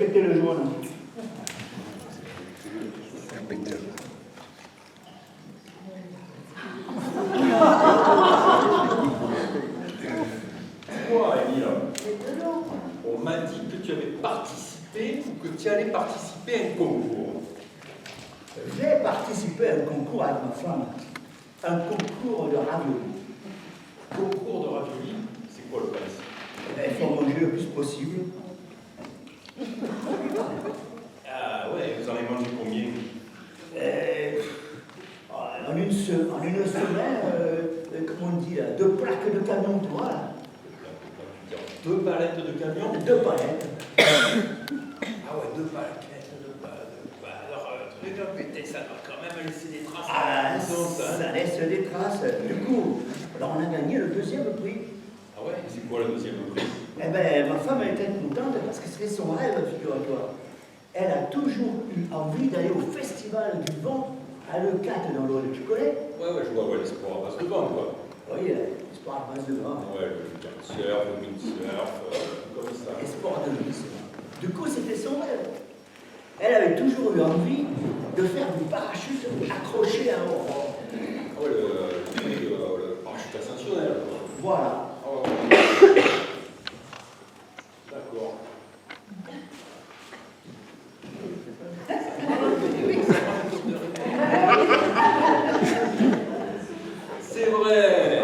respecter le jaune. Quoi, Émile? On m'a dit que tu avais participé ou que tu allais participer à un concours. J'ai participé à un concours avec ma femme. Un concours de ravioli. Concours de ravioli, c'est quoi le principe? Il faut manger le plus possible. Ah ouais, vous en avez mangé combien? En une semaine, comment on dit là, 2 plaques de camion, tu vois là. 2 palettes de camion? 2 palettes. Ah ouais, 2 palettes. Alors, tu les as pété, ça doit quand même laisser des traces. Ah, ça laisse des traces. Du coup, alors on a gagné le 2e prix. Ah ouais, c'est quoi le 2e prix? Eh ben, ma femme elle était contente parce que c'était son rêve, figure-toi. Elle a toujours eu envie d'aller au festival du vent à Leucate dans l'Aude. Tu connais? Ouais, je vois, les sports à base de vent, quoi. Oui, les sports à base de vent. Ouais, le kitesurf, le windsurf, comme ça. Les sports de glisse. Du coup, c'était son rêve. Elle avait toujours eu envie de faire du parachute accroché à un aurore. Ah ouais, le parachute ascensionnel, quoi. Voilà. Oh. D'accord. C'est vrai.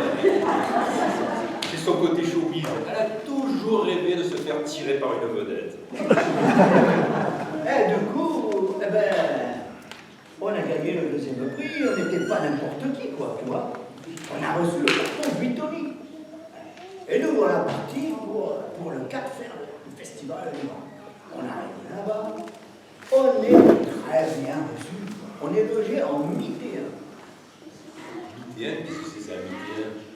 C'est son côté showbiz. Elle a toujours rêvé de se faire tirer par une vedette. Et du coup, eh ben, on a gagné le 2e prix, on n'était pas n'importe qui, quoi, tu vois. On a reçu le carton Buitoni. Et nous voilà partis pour le 4 faire le festival du vent. On arrive là-bas, on est très bien reçus. On est logé en T1. Bien, qu'est-ce que c'est ça, T1?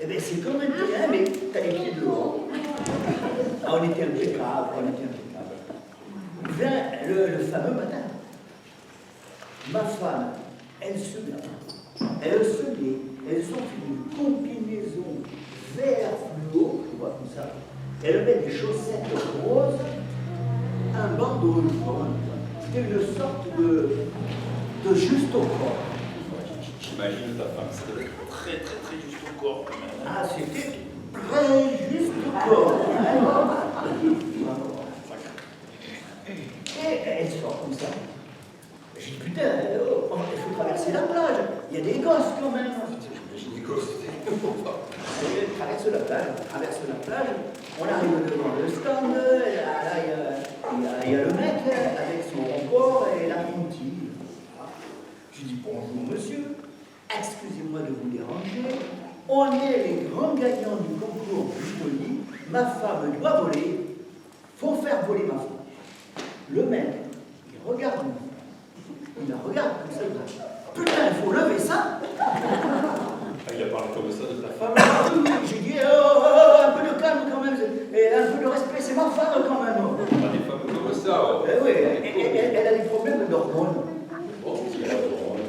Eh bien, c'est comme un T1, mais t'as les pieds dehors. Ah, on était impeccable, Vient le fameux matin. Ma femme, elle se met, elle s'enfile une combinaison vert fluo, tu vois, comme ça. Elle met des chaussettes roses, un bandeau jaune. C'était une sorte de juste au corps. J'imagine ta femme, c'était très juste au corps, quand même. Ah, c'était très juste au corps. Et elle sort comme ça. J'ai dit, putain, il faut traverser la plage. Il y a des gosses quand même. J'imagine des gosses, Elle traverse la plage. On arrive devant le stand. Là, il y a le mec avec son rapport et l'apprenti. Je dis, bonjour monsieur. Excusez-moi de vous déranger. On est les grands gagnants du concours Buitoni. Ma femme doit voler. Faut faire voler ma femme. Le mec, il regarde ma femme. Il la regarde comme ça. Il dit, putain, il faut lever ça. Ah, il a parlé comme ça de ta femme? J'ai dit, un peu de calme quand même. Et un peu de respect, c'est ma femme quand même. Pas des femmes comme ça, ouais. Eh oui, elle a des problèmes d'hormones. Bon, c'est la drôle.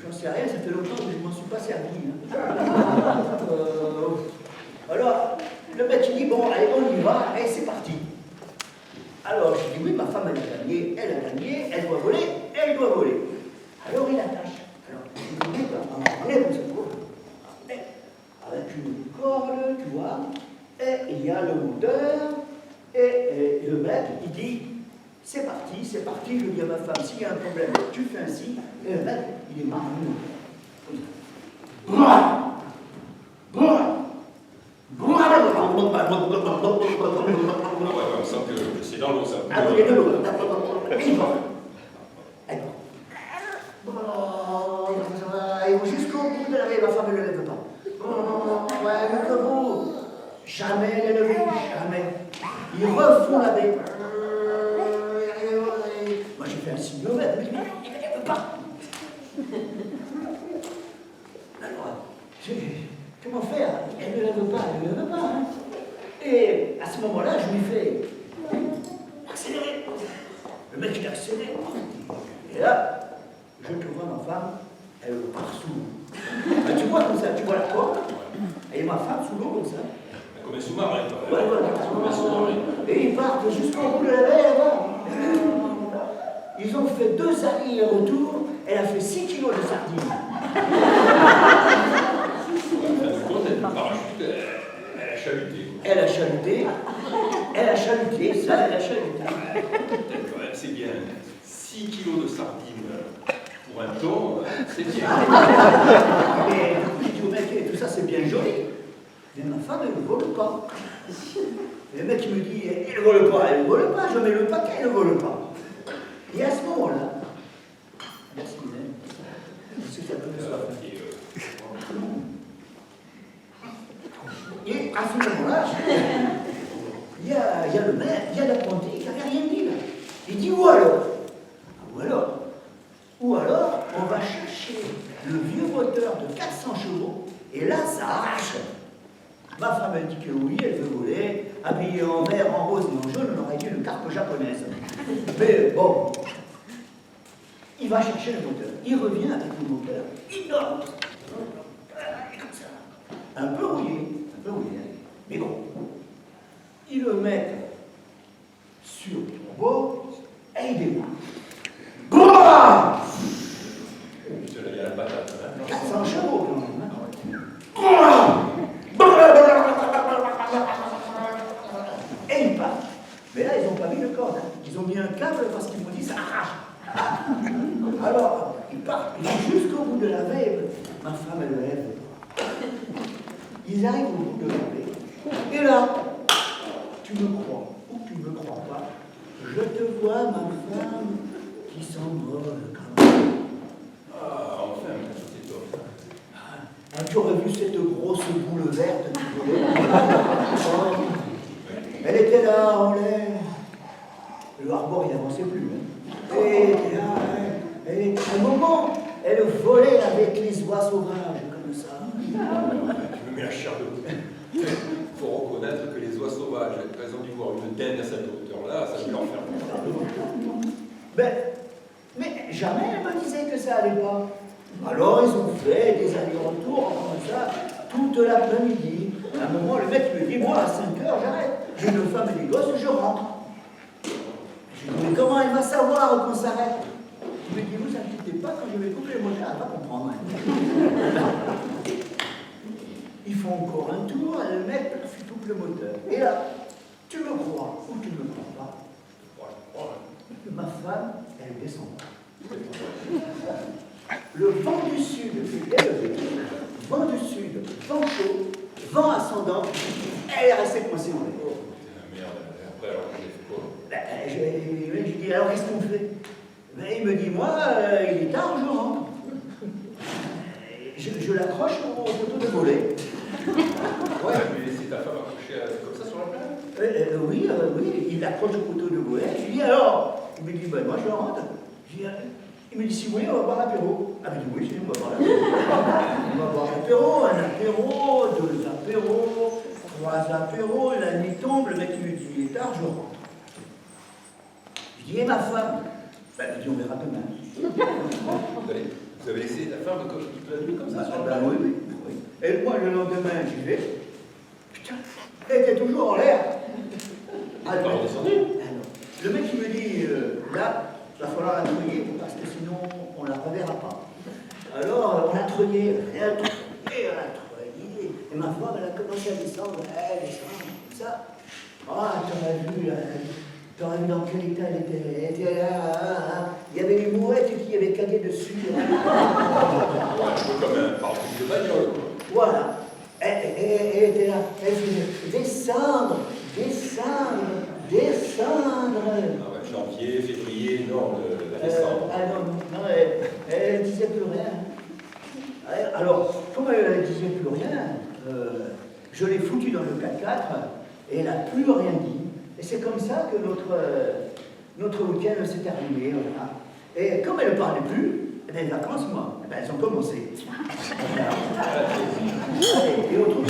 J'en sais rien, ça fait longtemps que je m'en suis pas servi. Alors, le mec il dit, bon, allez, on y va, et c'est parti. Alors, je dis, oui, ma femme, elle a gagné, elle doit voler, Alors, il attache. Alors, il met en relève comme ça. Avec une corde, tu vois, et il y a le moteur, et le mec, il dit, c'est parti, je dis à ma femme, s'il y a un problème, tu fais ainsi, et le mec, il est marrant. On sent que c'est dans l'eau, ça. Ah oui, il est de l'eau. Il va jusqu'au bout de la rive, ma femme ne le lève pas. Ouais, le vous. Jamais elle ne le jamais. Ils refont la baie. Moi j'ai fait un signe au maître, mais il ne lève pas. Alors, comment faire? Elle ne lève pas, hein. Et à ce moment-là, je lui fais accélérer. Le mec il accélère. Et là, je te vois ma femme, elle part sous l'eau. Tu vois comme ça, tu vois la corde, et ma femme sous l'eau comme ça. Comme un sous-marin, Ouais, comme un sous-marin. Et ils partent jusqu'au bout de la mer, Ils ont fait 2 allers-retours, elle a fait 6 kilos de sardines. Elle a chaluté. Elle a chaluté, ça, elle a chaluté. C'est bien. 6 kilos de sardines pour un ton, c'est bien. Et je dis au mec, tout ça c'est bien joli, mais ma femme elle ne vole pas. Et le mec il me dit, elle ne vole pas, je mets le paquet, elle ne vole pas. Et à ce moment-là, merci, c'est ça que ça. Et à ce moment-là, il y a le maire, il y a l'apprenti qui n'avait rien dit là. Il dit ou alors, on va chercher le vieux moteur de 400 chevaux, et là, ça arrache. Ma femme, elle dit que oui, elle veut voler, habillée en vert, en rose et en jaune, on aurait dit une carpe japonaise. Mais bon, il va chercher le moteur. Il revient avec le moteur énorme, comme ça, un peu rouillé, mais bon. Il le met sur le bord et il démarre. Bouah! Il y a la patate. 400 chevaux quand même. Et il part. Mais là, ils n'ont pas mis le corde. Ils ont mis un câble parce qu'ils m'ont dit ça arrache. Alors, ils partent. Ils vont jusqu'au bout de la veille. Ma femme, elle lève. Ils arrivent au bout de la veille. Et là, tu me crois ou tu ne me crois pas, je te vois, ma femme, qui s'envole quand même. Ah, enfin, c'est top. Ah, tu aurais vu cette grosse boule verte qui volait. Oh, elle était là en l'air. Le harbor, il n'avançait plus. Hein. Et là, à un moment, elle volait avec les oies sauvages, comme ça. Tu me mets la chair de poule. Il faut reconnaître que les oies sauvages, elles ont dû voir une dinde à cette hauteur-là, ça peut leur faire peur. Mais jamais elle me disait que ça allait pas. Alors ils ont fait des allers-retours comme ça, toute l'après-midi. À un moment, le mec me dit, moi à 5 heures, j'arrête. J'ai une femme et des gosses, je rentre. Je dis, mais comment elle va savoir qu'on s'arrête? Il me dit, vous inquiétez pas, quand je vais couper le moteur, elle va comprendre. Ils font encore un tour, le mec coupe le moteur. Et là, tu me crois ou tu ne me crois pas, ma femme, elle descend. Le vent du sud est élevé, vent du sud, vent chaud, vent ascendant, elle est restée coincée en l'air. Merde, après alors, j'ai fait quoi? Je dis, alors qu'est-ce qu'on fait? Il me dit, moi, il est tard, je rentre. Je l'accroche au poteau de volet. Ouais, tu lui laisser ta femme accrochée comme ça sur la plage? Oui, il l'accroche au poteau de volet. Je lui dis, alors? Il me dit, ben moi je rentre. Il me dit, si vous voulez, on va boire l'apéro. Ah, ben oui, on va boire l'apéro. On va boire l'apéro, un apéro, 2 apéros, 3 apéros, la nuit tombe, le mec il me dit, il est tard, je rentre. Je dis, et ma femme? Ben, il me dit, on verra demain. Vous avez laissé ta femme toute la nuit comme ça sur la Ben plage? oui. Et moi, le lendemain, j'y vais. Putain, elle était toujours en l'air. Elle est descendue. Le mec, il me dit, là, il va falloir la treuiller, parce que sinon, on ne la reverra pas. Alors, on l'a treuillée, et ma femme, elle a commencé à descendre, comme ça. Ah, t'aurais vu dans quel état elle était là. Il y avait les mouettes qui avaient cagué dessus. Ouais, un peu comme un parapluie de bagnole, quoi. Voilà. Elle était là. Elle faisait descendre. Ah ouais, janvier, février, non, la décembre. Non, elle disait plus rien. Alors, comme elle ne disait plus rien, je l'ai foutue dans le 4x4 et elle n'a plus rien dit. Et c'est comme ça que notre week-end s'est terminé. Voilà. Et comme elle ne parlait plus, les vacances, moi, elles ont commencé. Et on trouve